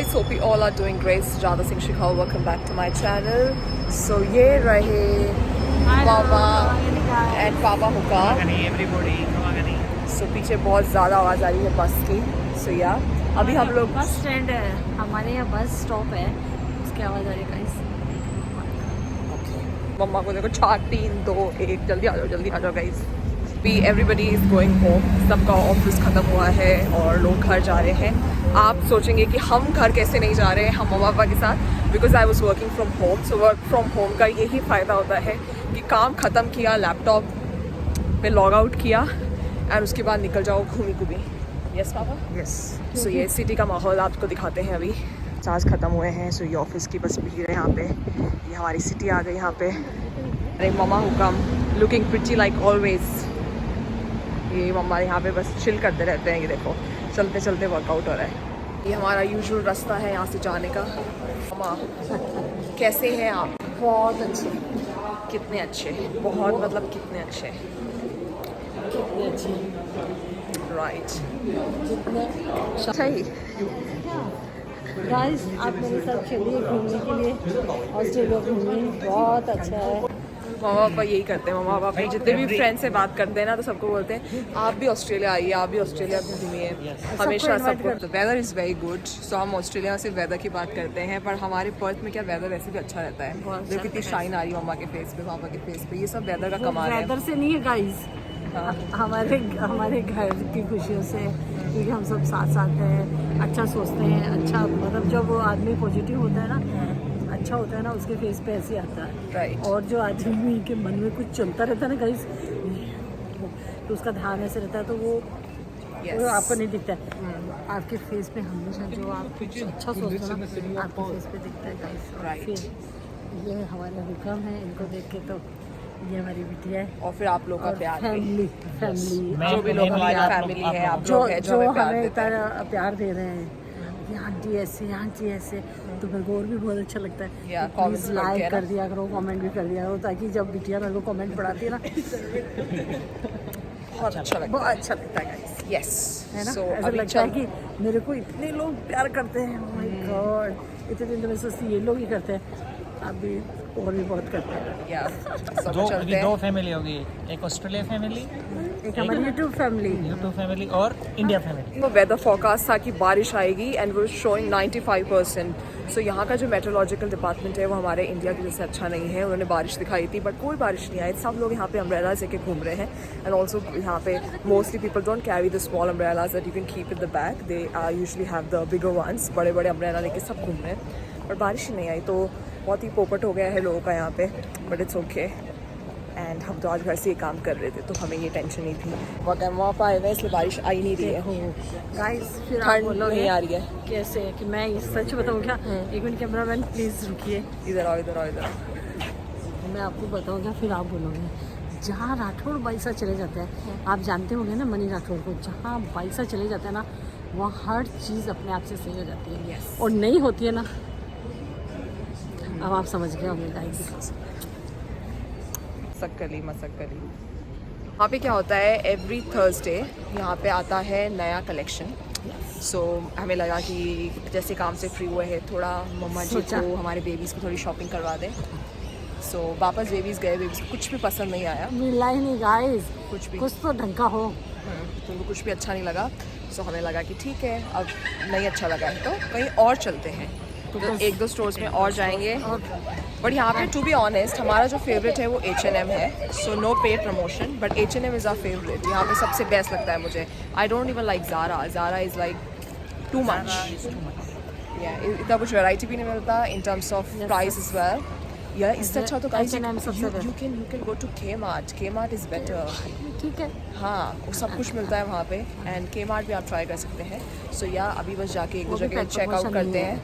guys, hope you all are doing great. Radha Singh Shikhar, welcome back to my channel. So ये रहे पापा and पापा हुक्का. So पीछे बहुत ज़्यादा आवाज़ आ रही है बस की. So yeah, अभी हम लोग बस स्टैंड है, हमारे यहाँ बस स्टॉप है, उसकी आवाज़ आ रही है गाइस. मम्मा को देखो 4 3 2 1 जल्दी आ जाओ guys. Everybody is going home. सबका ऑफिस ख़त्म हुआ है और लोग घर जा रहे हैं. आप सोचेंगे कि हम घर कैसे नहीं जा रहे हैं हम मम्मा पापा के साथ, because I was working from home. So work from home का यही फ़ायदा होता है कि काम ख़त्म किया, लैपटॉप पे लॉग आउट किया एंड उसके बाद निकल जाओ घूमी घूमी. Yes papa. यस. सो ये सिटी का माहौल आपको दिखाते हैं. अभी चार्ज ख़त्म हुए हैं. सो ये ऑफिस की बस भीड़ है यहाँ पे. ये हमारी सिटी आ गई यहाँ पे. अरे मम्मा हुकम लुकिंग प्रिटी लाइक ऑलवेज. ये मम्मा यहाँ पे बस चिल करते रहते हैं. ये देखो चलते चलते वर्कआउट हो रहा है. ये हमारा यूजुअल रास्ता है यहाँ से जाने का. मम्मा कैसे हैं आप? बहुत अच्छे. कितने अच्छे? बहुत मतलब कितने अच्छे? कितने अच्छे. राइट. जितने सही. गाइस आप मेरे साथ चलिए घूमने के लिए ऑस्ट्रेलिया घूमने. बहुत अच्छा है. मामा पापा यही करते हैं. मामा पापा जितने भी फ्रेंड से बात करते हैं ना तो सबको बोलते हैं आप भी ऑस्ट्रेलिया आइए, आप भी ऑस्ट्रेलिया घूमिए. हमेशा सबको. Weather is very good. So हम ऑस्ट्रेलिया से वेदर की बात करते हैं, पर हमारे पर्थ में क्या वेदर वैसे भी अच्छा रहता है. जो कितनी शाइन आ रही है मम्मा के फेस पे, पापा के फेस पे. ये सब वेदर का कमाल है. वेदर से नहीं है गाइस, हमारे घर की खुशियों से, क्योंकि हम सब साथ साथ हैं, अच्छा सोचते हैं. अच्छा मतलब जब वो आदमी पॉजिटिव होता है ना, अच्छा होता है ना, उसके फेस पे ऐसे आता है. राइट. और जो आदमी के मन में कुछ चलता रहता है ना गाइस, तो उसका ध्यान ऐसे रहता है, तो वो आपको नहीं दिखता है. आपके फेस पे हमेशा जो आप कुछ अच्छा सोचते हो ना, आपके फेस पे दिखता है गाइस. राइट. ये हमारे हुक्म है, इनको देख के तो ये हमारी बिटिया है. और फिर आप लोग का प्यार. फैमिली जो भी लोग हमारी फैमिली है, आप जो लोग हैं जो हमें प्यार हमें देते हैं. इतना प्यार दे रहे हैं. यहाँ जी ऐसे, तो मेरे को और भी बहुत अच्छा लगता है. प्लीज़ लाइक कर दिया करो, कमेंट भी कर दिया करो, ताकि जब बिटिया मेरे को कमेंट पढ़ाती है ना बहुत अच्छा लगता है गाइस. यस. है ना. ऐसा लगता है कि मेरे को इतने लोग प्यार करते हैं. Oh my God. इतने दिन तो मैं सोचती ये लोग ही करते हैं, अभी और भी बहुत करते हैं. दो फैमिली होगी, एक ऑस्ट्रेलिया फैमिली, एक हमारी यूट्यूब फैमिली और इंडिया फैमिली. वो वेदर फोरकास्ट था कि बारिश आएगी एंड वो शोइंग 95%. सो यहाँ का जो मेट्रोलॉजिकल डिपार्टमेंट है वो हमारे इंडिया के जैसे अच्छा नहीं है. उन्होंने बारिश दिखाई थी बट कोई बारिश नहीं आई. सब लोग यहाँ पे अम्ब्रेलाज लेके घूम रहे हैं. एंड ऑल्सो यहाँ पे mostly people don't carry the small umbrellas that you can keep in the bag. They usually have the bigger ones. बड़े बड़े अम्ब्रेला लेके सब घूम रहे हैं, पर बारिश ही नहीं आई. तो बहुत ही पोपट हो गया है लोगों का यहाँ पे, बट इट्स ओके. एंड हम तो आज घर से ही काम कर रहे थे तो हमें ये टेंशन नहीं थी. वहाँ पर आए हुए इसलिए बारिश आई नहीं रही है. गाइस फिर ठंड नहीं आ रही है. कैसे कि मैं सच बताऊँ क्या? एक मिनट कैमरामैन प्लीज़ रुकिए. इधर आओ. मैं आपको बताऊँ क्या, फिर आप बोलोगे. जहाँ राठौड़ बाइसा चले जाते हैं, आप जानते होंगे ना मनी राठौड़ को, जहाँ बाइसा चले जाते हैं ना, वहाँ हर चीज़ अपने आप से सही हो जाती है. और नहीं होती है ना, अब आप समझ गए होंगे गाइस. मसक्कली. वहाँ पे क्या होता है, एवरी थर्सडे यहाँ पे आता है नया कलेक्शन. सो हमें लगा कि जैसे काम से फ्री हुए हैं, थोड़ा मम्मा जी को, हमारे बेबीज़ को थोड़ी शॉपिंग करवा दें. सो वापस बेबीज़ गए, बेबीज़ को कुछ भी पसंद नहीं आया. मिला ही नहीं गाइस, कुछ तो ढंग का हो. तो उनको कुछ भी अच्छा नहीं लगा. सो हमें लगा कि ठीक है, अब नहीं अच्छा लगा है तो कहीं और चलते हैं. तो 1-2 स्टोर्स में और जाएंगे. बट यहाँ पे टू बी ऑनेस्ट हमारा जो फेवरेट है वो H&M है. So no paid promotion, but H&M is our favourite. यहाँ पे सबसे बेस्ट लगता है मुझे. I don't even like Zara is like too much. इतना कुछ वैरायटी भी नहीं मिलता in terms of price as well. यार इससे अच्छा तो you can go to Kmart is better. ठीक है. हाँ सब कुछ मिलता है वहाँ पे. एंड Kmart भी आप ट्राई कर सकते हैं. सो या अभी बस जाके एक दो जगह चेकआउट करते हैं.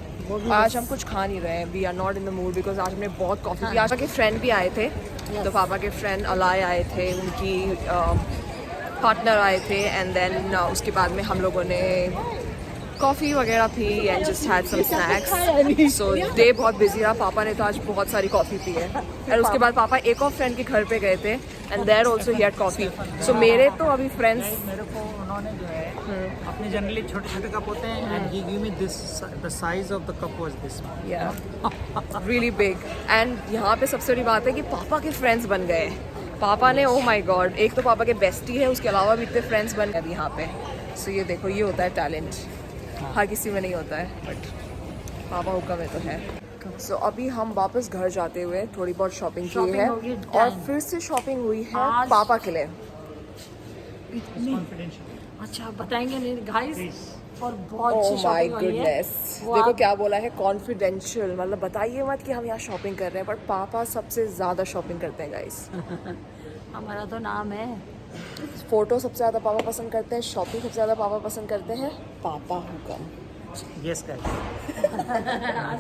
आज हम कुछ खा नहीं रहे हैं. We are not in the mood because आज हमने बहुत कॉफ़ी पी. आज के फ्रेंड भी आए थे. तो पापा के फ्रेंड अलाय आए थे, उनकी पार्टनर आए थे. एंड देन उसके बाद में हम लोगों ने कॉफ़ी वगैरह पी and just had some snacks. So day बहुत बिजी रहा. पापा ने तो आज बहुत सारी कॉफ़ी पी है. और उसके बाद पापा एक और फ्रेंड के घर पे गए थे and there also he had coffee. So मेरे तो अभी फ्रेंड्स मेरे को उन्होंने जो है अपने जनरली छोटे छोटे कप होते हैं and he give me this the size of the cup was this Yeah, really big. And यहाँ पे सबसे बड़ी बात है कि पापा के फ्रेंड्स बन गए हैं। पापा ने oh my god, एक तो पापा के बेस्टी है, उसके अलावा भी इतने फ्रेंड्स बन गए अभी यहाँ पे। सो ये देखो, ये होता है टैलेंट, हर किसी में नहीं होता है, बट पापा हुक्म में तो है। सो अभी हम वापस घर जाते हुए थोड़ी बहुत शॉपिंग की है होगी, और done. फिर से शॉपिंग हुई है आज- पापा के लिए। इतनी कॉन्फिडेंशियल अच्छा बताएंगे नहीं गाइस, और बहुत ओह अच्छी माय शॉपिंग हुई है। गुडनेस, वो देखो आप- क्या बोला है, कॉन्फिडेंशियल, मतलब बताइए मत कि हम यहाँ शॉपिंग कर रहे हैं, बट पापा सबसे ज़्यादा शॉपिंग करते हैं गाइस। हमारा तो नाम है। फोटो सबसे ज़्यादा पापा पसंद करते हैं, शॉपिंग सबसे ज़्यादा पापा पसंद करते हैं, पापा हुक्म। Yes guys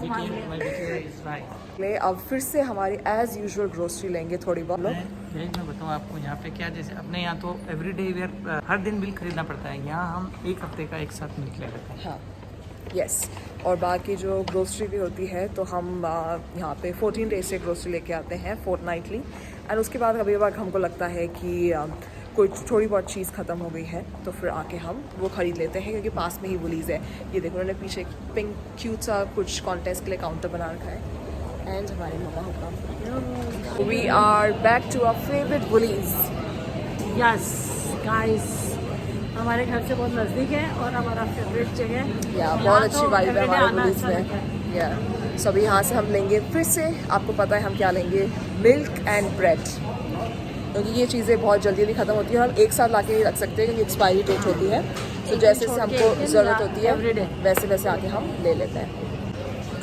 my video is right. ले अब फिर से हमारी एज यूजुअल ग्रोसरी लेंगे थोड़ी बहुत लोग। मैं बताऊँ आपको यहाँ पे क्या, जैसे अपने यहाँ तो एवरीडे वेयर हर दिन बिल खरीदना पड़ता है, यहाँ हम एक हफ्ते का एक साथ मिल ले लेते हैं। हाँ, यस। और बाकी जो ग्रोसरी भी होती है तो हम यहाँ पे 14 डेज से ग्रोसरी लेके आते हैं फोर्टनाइटली। एंड उसके बाद कभी कभार हमको लगता है कि कोई थोड़ी बहुत चीज़ ख़त्म हो गई है तो फिर आके हम वो ख़रीद लेते हैं, क्योंकि पास में ही वुलीज़ है। ये देखो, उन्होंने पीछे पिंक क्यूट सा कुछ कॉन्टेस्ट के लिए काउंटर बना रखा है। एंड हमारे मम्मा हुक्म, we are back to our favourite woolies. Yes guys, हमारे घर से बहुत नज़दीक है और हमारा फेवरेट जगह। या यहाँ बहुत अच्छी तो वाइब है everyday हमारे आना वुलीज़ अच्छा लगता है। में। या सो अभी यहाँ से हम लेंगे फिर से, आपको पता है हम क्या लेंगे, मिल्क एंड ब्रेड, क्योंकि ये चीज़ें बहुत जल्दी जल्दी ख़त्म होती है और हम एक साथ ला के नहीं रख सकते क्योंकि एक्सपायरी डेट होती है। तो एक जैसे दिन जैसे छोड़ के हमको एक दिन ज़रूरत या होती है everyday। वैसे वैसे आके हम ले लेते हैं।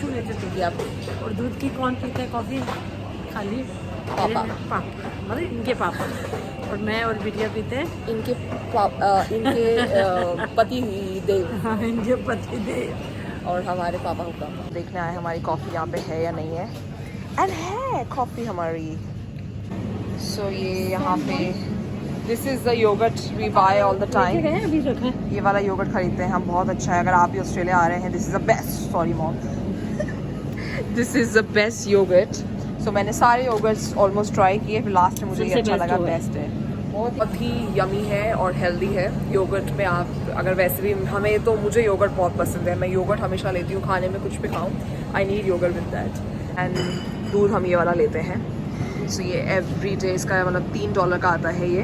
छू लेते थे। या और दूध की कौन पीता है कॉफ़ी? खाली पापा। पापा, मतलब इनके पापा, और मैं और बिटिया पीते हैं। इनके पति देव हाँ, इनके पति देव। और हमारे पापा हुक्म। देखने आए हमारी कॉफ़ी यहाँ पे है या नहीं है, एंड है कॉफ़ी हमारी। सो ये यहाँ पे this is the yogurt we buy all the time. लेके गए अभी रखा है। ये वाला योगर्ट खरीदते हैं हम, बहुत अच्छा है। अगर आप भी ऑस्ट्रेलिया आ रहे हैं, this is the best, sorry mom, this is the best yogurt. So मैंने सारे योगर्ट्स ऑलमोस्ट ट्राई किए, फिर लास्ट में मुझे ये सबसे अच्छा best लगा, होगा। बेस्ट है। बहुत ही यमी है और हेल्दी है योगर्ट में। आप अगर वैसे भी, हमें तो मुझे योगर्ट बहुत पसंद है, मैं योगर्ट हमेशा लेती हूँ, खाने में कुछ भी खाऊँ I need yogurt with that. And दूध हम ये वाला लेते हैं। सो ये एवरी डे इसका मतलब $3 का आता है ये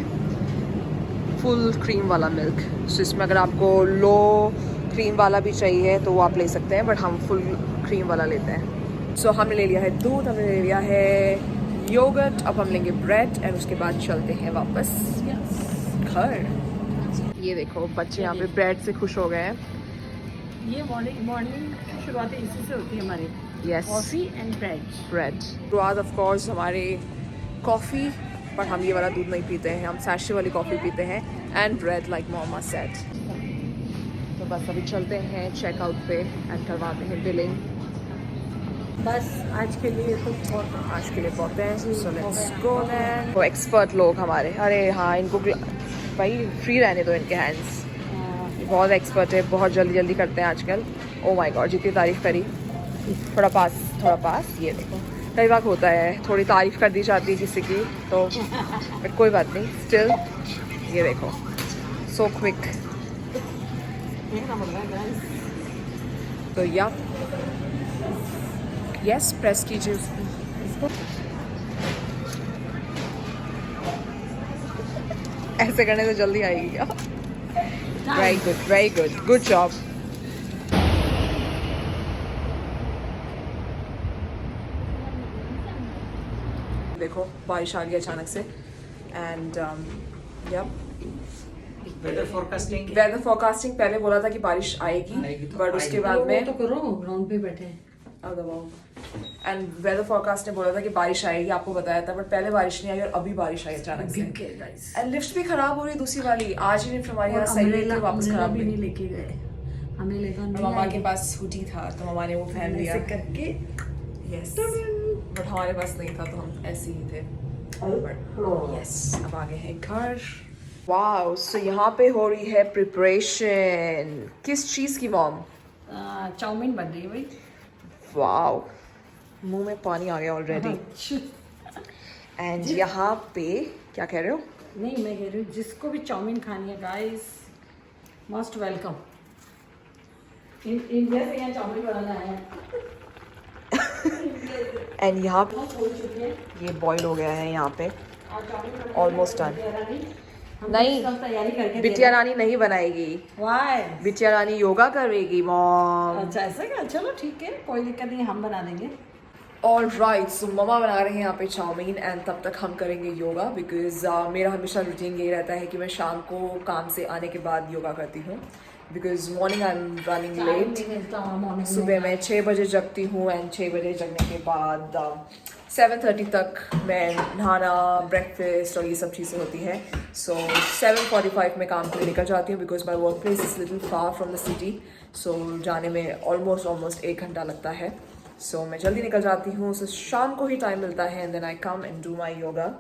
फुल क्रीम वाला मिल्क। सो इसमें अगर आपको लो क्रीम वाला भी चाहिए तो वो आप ले सकते हैं, बट हम फुल क्रीम वाला लेते हैं। सो हमने ले लिया है दूध, हमने ले लिया है योगर्ट, अब हम लेंगे ब्रेड एंड उसके बाद चलते हैं वापस घर। ये देखो बच्चे यहाँ पे ब्रेड से खुश हो गए हैं। ये मॉर्निंग की शुरुआत इसी से होती है हमारी। Yes, coffee and bread. Bread शुरुआत ऑफ कोर्स हमारे कॉफ़ी, पर हम ये वाला दूध नहीं पीते हैं, हम सैशे वाली कॉफ़ी पीते हैं, एंड ब्रेड लाइक मोमा सेड। तो बस अभी चलते हैं चेकआउट पे एंड करवाते हैं बिलिंग। बस आज के लिए तो बहुत। आज के लिए बहुत है, सो लेट्स गो देन। वो एक्सपर्ट लोग हमारे, अरे हाँ इनको भाई फ्री रहने दो इनके हैंड्स, बहुत एक्सपर्ट है, बहुत जल्दी जल्दी करते हैं आजकल। ओ माय गॉड, जितनी तारीफ करी। थोड़ा पास, ये देखो कई बार होता है, थोड़ी तारीफ कर दी जाती है किसी की तो, बट कोई बात नहीं, स्टिल ये देखो सो क्विक। तो या यस, प्रेस कीजिए इसको। ऐसे करने से जल्दी आएगी क्या? Very good job. देखो बारिश आ गई अचानक से and weather forecasting weather forecasting पहले बोला था कि बारिश आएगी, तो बट उसके बाद में तो करो, ग्राउंड पे बैठे हैं। एंड वेदर फोरकास्ट ने बोला था कि बारिश आएगी, आपको बताया था, बट पहले बारिश नहीं आई और अभी बारिश आई अचानक से। एंड लिफ्ट भी खराब हो रही दूसरी वाली, आज ही लिफ्ट हमारी यहाँ सही हुई थी, वापस खराब भी हुई। नहीं लेके गए, हमें लेकर नहीं मम्मा आए। के पास स्कूटी था तो मम्मा ने वो पहन लिया ऐसे करके यस, बट हमारे पास नहीं था तो हम ऐसे ही थे। यस, अब आगे है घर। वाओ, सो यहाँ पे हो रही है प्रिपरेशन किस चीज़ की मॉम? चाउमीन बन रही है भाई। वाओ, मुंह में पानी आ गया ऑलरेडी। एंड यहाँ पे क्या कह रहे हो? नहीं, मैं कह रही हूँ जिसको भी चाउमीन खानी है गाइस, मोस्ट वेलकम। इंडिया से यहाँ चावल बनाना है। एंड यहाँ हम खोल चुके हैं ये बॉईल हो गया है यहाँ पे, और चावल ऑलमोस्ट डन। नहीं, तैयारी करके बिटिया रानी नहीं बनाएगी, वाई। बिटिया रानी योगा करेगी मॉम। अच्छा ऐसा क्या, चलो ठीक है, कोई दिक्कत नहीं, हम बना देंगे। ऑल राइट, सो ममा बना रहे हैं यहाँ पे चाउमीन एंड तब तक हम करेंगे योगा, बिकॉज मेरा हमेशा रूटीन यही रहता है कि मैं शाम को काम से आने के बाद योगा करती हूँ, because morning I am running late. सुबह मैं 6 बजे जगती हूँ एंड 6 बजे जगने के बाद 7:30 तक मैं नहाना, ब्रेकफास्ट और ये सब चीज़ें होती हैं। सो 7:45 में काम के लिए निकल जाती हूँ, because my work place is little far from the city. So जाने में ऑलमोस्ट 1 घंटा लगता है। सो मैं जल्दी निकल जाती हूँ, सो शाम को ही टाइम मिलता है and then I come and do my yoga.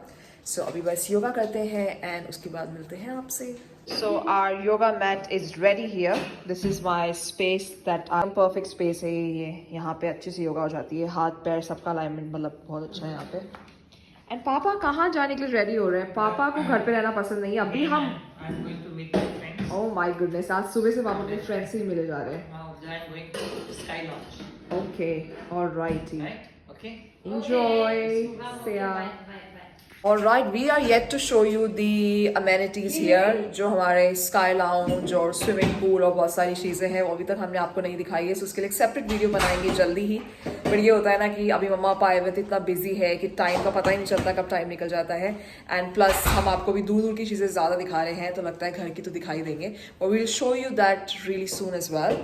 So अभी बस योगा करते हैं एंड उसके बाद मिलते हैं आपसे। So our yoga mat is ready here. This is my space, that perfect space है ये। यहाँ पे अच्छे से योगा हो जाती है, हाथ पैर सबका अलाइनमेंट मतलब बहुत अच्छा है यहाँ पे। एंड पापा कहाँ जाने के लिए रेडी हो रहे हैं? पापा को घर पे रहना पसंद नहीं है अभी। हम I'm going to meet my friends. Oh my goodness, आज सुबह से पापा अपने फ्रेंड से ही मिले जा रहे हैं। Now I'm going to Sky Lounge. Okay, alright, Right? Okay. enjoy Sia. Alright, we are yet to show you the amenities here, जो हमारे स्काई लाउंज और स्विमिंग पूल और बहुत सारी चीज़ें हैं, वो अभी तक हमने आपको नहीं दिखाई है। सो उसके लिए एक सेपरेट वीडियो बनाएंगे जल्दी ही। पर ये होता है ना कि अभी मम्मा पाए हुए तो इतना बिजी है कि टाइम का पता ही नहीं चलता कब टाइम निकल जाता है। एंड प्लस हम आपको भी दूर दूर की चीज़ें ज़्यादा दिखा रहे हैं, तो लगता है घर की तो दिखाई देंगे, और we will show you that really soon as well.